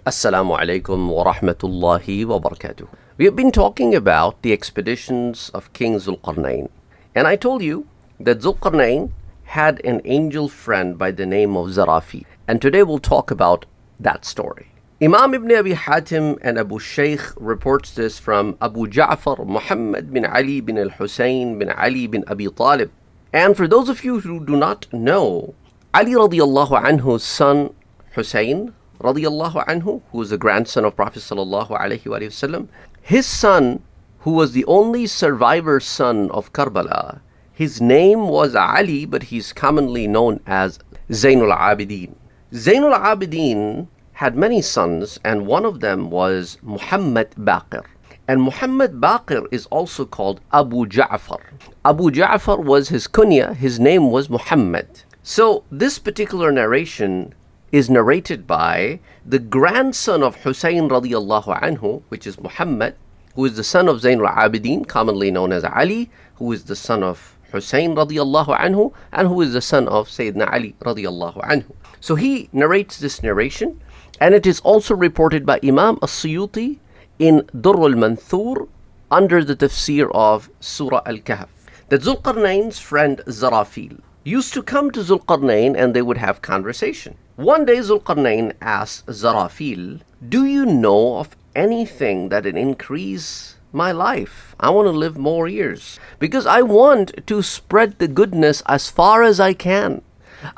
Assalamu alaikum wa rahmatullahi wa barakatuh. We have been talking about the expeditions of King Zulqarnain. And I told you that Zulqarnain had an angel friend by the name of Zarafi. And today we'll talk about that story. Imam ibn Abi Hatim and Abu Shaykh reports this from Abu Ja'far Muhammad bin Ali bin al-Husayn bin Ali bin Abi Talib. And for those of you who do not know, Ali radiallahu anhu's son Husayn radiallahu anhu, who was the grandson of Prophet sallallahu alaihi wasallam, his son, who was the only survivor son of Karbala, his name was Ali, but he's commonly known as Zainul Abidin. Zainul Abidin had many sons, and one of them was Muhammad Baqir. And Muhammad Baqir is also called Abu Ja'far. Abu Ja'far was his kunya, his name was Muhammad. So this particular narration is narrated by the grandson of Husayn radiallahu anhu, which is Muhammad, who is the son of Zainul Abidin, commonly known as Ali, who is the son of Husayn radiallahu anhu, and who is the son of Sayyidina Ali radiallahu anhu. So he narrates this narration, and it is also reported by Imam as-Suyuti in Durr al-Manthur under the tafsir of Surah Al-Kahf, that Zulqarnain's friend Zarafil used to come to Zulqarnain and they would have conversation. One day Zulqarnain asked Zarafil, "Do you know of anything that would increase my life? I want to live more years because I want to spread the goodness as far as I can.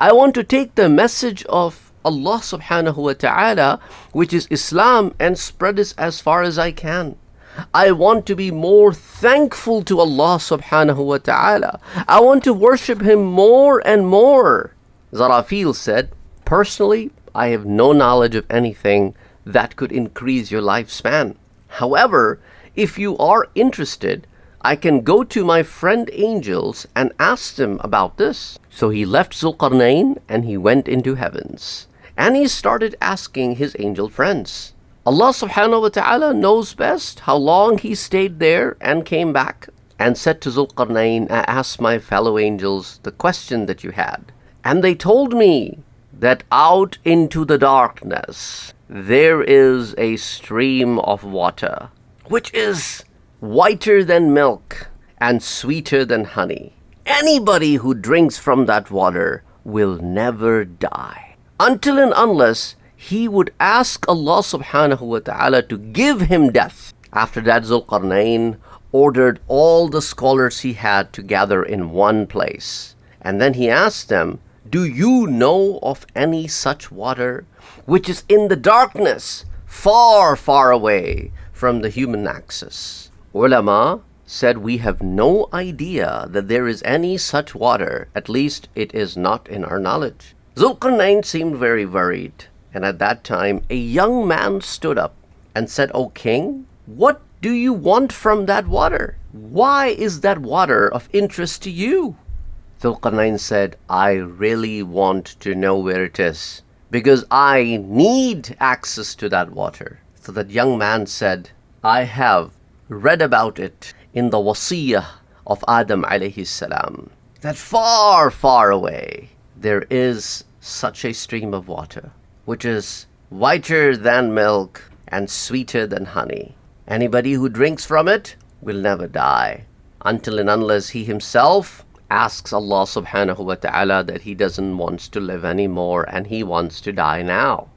I want to take the message of Allah subhanahu wa ta'ala, which is Islam, and spread it as far as I can. I want to be more thankful to Allah subhanahu wa ta'ala. I want to worship Him more and more." Zarafil said, "Personally, I have no knowledge of anything that could increase your lifespan. However, if you are interested, I can go to my friend angels and ask them about this." So he left Zulqarnain and he went into heavens. And he started asking his angel friends. Allah subhanahu wa ta'ala knows best how long he stayed there and came back and said to Zulqarnain, "I asked my fellow angels the question that you had. And they told me that out into the darkness there is a stream of water, which is whiter than milk and sweeter than honey. Anybody who drinks from that water will never die, until and unless he would ask Allah subhanahu wa ta'ala to give him death." After that, Zulqarnain ordered all the scholars he had to gather in one place. And then he asked them, "Do you know of any such water which is in the darkness, far, far away from the human axis?" Ulama said, "We have no idea that there is any such water. At least it is not in our knowledge." Zulqarnain seemed very worried. And at that time, a young man stood up and said, "O king, what do you want from that water? Why is that water of interest to you?" Zulqarnain said, "I really want to know where it is because I need access to that water." So that young man said, "I have read about it in the wasiyah of Adam alayhi salam, that far, far away there is such a stream of water, which is whiter than milk and sweeter than honey. Anybody who drinks from it will never die, until and unless he himself asks Allah subhanahu wa ta'ala that he doesn't want to live anymore and he wants to die now."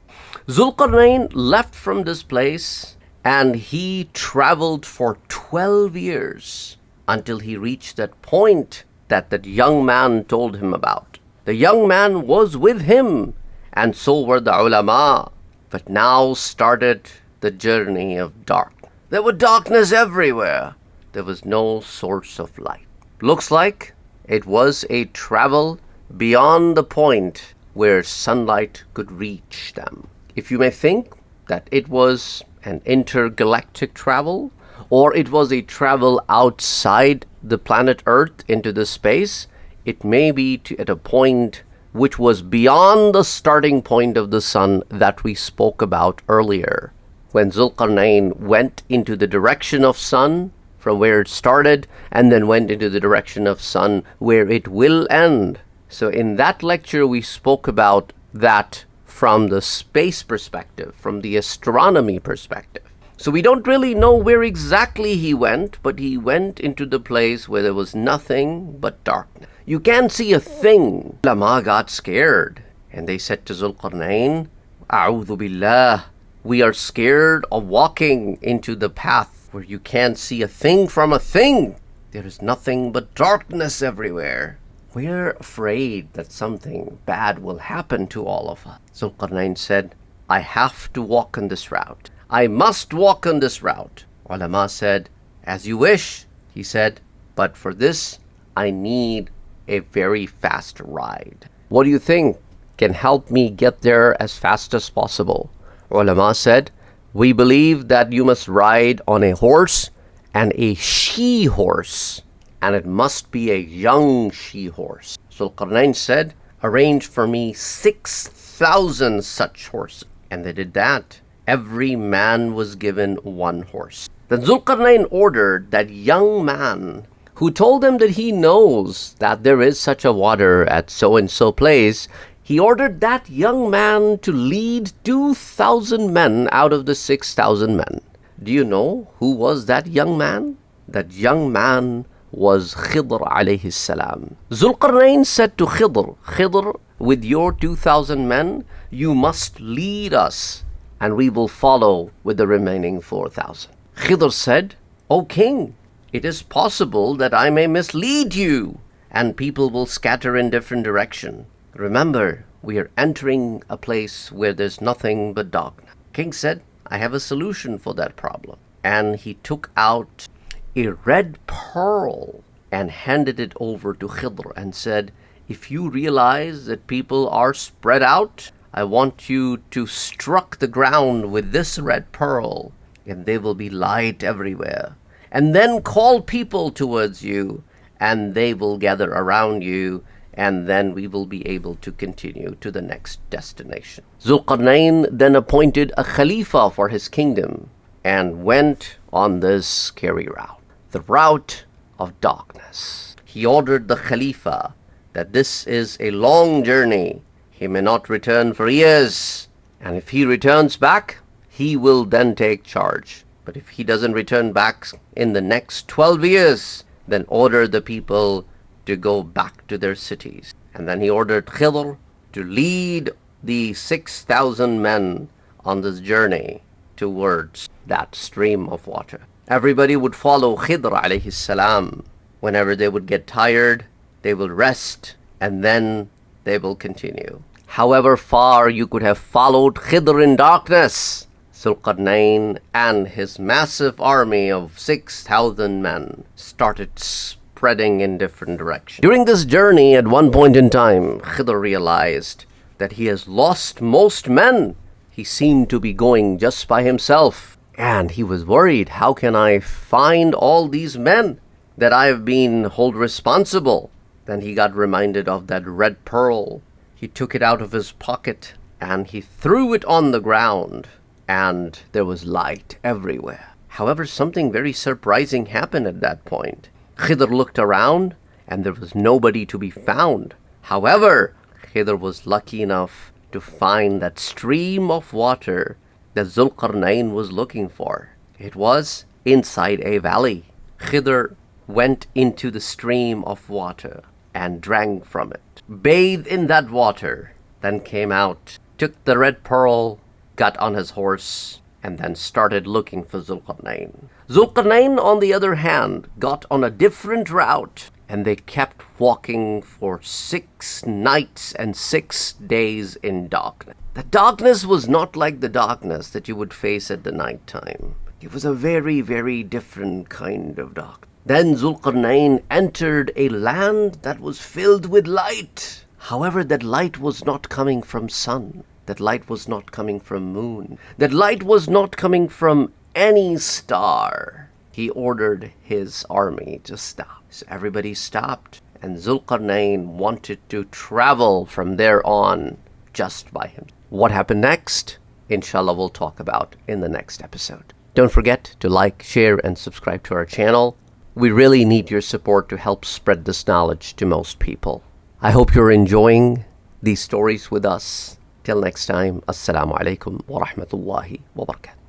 Zulqarnain left from this place and he traveled for 12 years until he reached that point that young man told him about. The young man was with him, and so were the ulama. But now started the journey of dark. There was darkness everywhere. There was no source of light. Looks like it was a travel beyond the point where sunlight could reach them. If you may think that it was an intergalactic travel, or it was a travel outside the planet Earth into the space, it may be at a point which was beyond the starting point of the sun that we spoke about earlier. When Zulqarnain went into the direction of sun from where it started, and then went into the direction of sun where it will end. So in that lecture we spoke about that from the space perspective, from the astronomy perspective. So we don't really know where exactly he went, but he went into the place where there was nothing but darkness. You can't see a thing. Ulama got scared, and they said to Zulqarnain, A'udhu billah, we are scared of walking into the path where you can't see a thing from a thing. There is nothing but darkness everywhere. We're afraid that something bad will happen to all of us. Zulqarnain said, I have to walk on this route. I must walk on this route. Ulama said, as you wish. He said, but for this, I need a very fast ride. What do you think can help me get there as fast as possible? Ulama said, we believe that you must ride on a horse and a she-horse, and it must be a young she-horse. Zulqarnain said, arrange for me 6,000 such horses. And they did that. Every man was given one horse. Then Zulqarnain ordered that young man who told them that he knows that there is such a water at so-and-so place. He ordered that young man to lead 2,000 men out of the 6,000 men. Do you know who was that young man? That young man was Khidr alayhi salam. Zulqarnain said to Khidr, Khidr, with your 2,000 men, you must lead us, and we will follow with the remaining 4,000. Khidr said, O king, it is possible that I may mislead you, and people will scatter in different direction. Remember, we are entering a place where there's nothing but darkness. King said, I have a solution for that problem. And he took out a red pearl and handed it over to Khidr and said, if you realize that people are spread out, I want you to struck the ground with this red pearl, and there will be light everywhere. And then call people towards you, and they will gather around you, and then we will be able to continue to the next destination. Zulqarnain then appointed a Khalifa for his kingdom and went on this scary route, the route of darkness. He ordered the Khalifa that this is a long journey. He may not return for years, and if he returns back, he will then take charge. But if he doesn't return back in the next 12 years, then order the people to go back to their cities. And then he ordered Khidr to lead the 6,000 men on this journey towards that stream of water. Everybody would follow Khidr alayhi salam. Whenever they would get tired, they will rest, and then they will continue. However far you could have followed Khidr in darkness, Zulqarnain and his massive army of 6,000 men started spreading in different directions. During this journey, at one point in time, Khidr realized that he has lost most men. He seemed to be going just by himself, and he was worried, how can I find all these men that I have been held responsible? Then he got reminded of that red pearl. He took it out of his pocket and he threw it on the ground, and there was light everywhere. However, something very surprising happened at that point. Khidr looked around and there was nobody to be found. However, Khidr was lucky enough to find that stream of water that Zulqarnain was looking for. It was inside a valley. Khidr went into the stream of water and drank from it, bathed in that water, then came out, took the red pearl, got on his horse, and then started looking for Zulqarnain. Zulqarnain, on the other hand, got on a different route, and they kept walking for 6 nights and 6 days in darkness. The darkness was not like the darkness that you would face at the night time. It was a very, very different kind of darkness. Then Zulqarnain entered a land that was filled with light. However, that light was not coming from sun. That light was not coming from moon. That light was not coming from any star. He ordered his army to stop. So everybody stopped, and Zulqarnain wanted to travel from there on just by him. What happened next? Inshallah, we'll talk about in the next episode. Don't forget to like, share, and subscribe to our channel. We really need your support to help spread this knowledge to most people. I hope you're enjoying these stories with us. Till next time, Assalamu alaikum wa rahmatullahi wa barakatuh.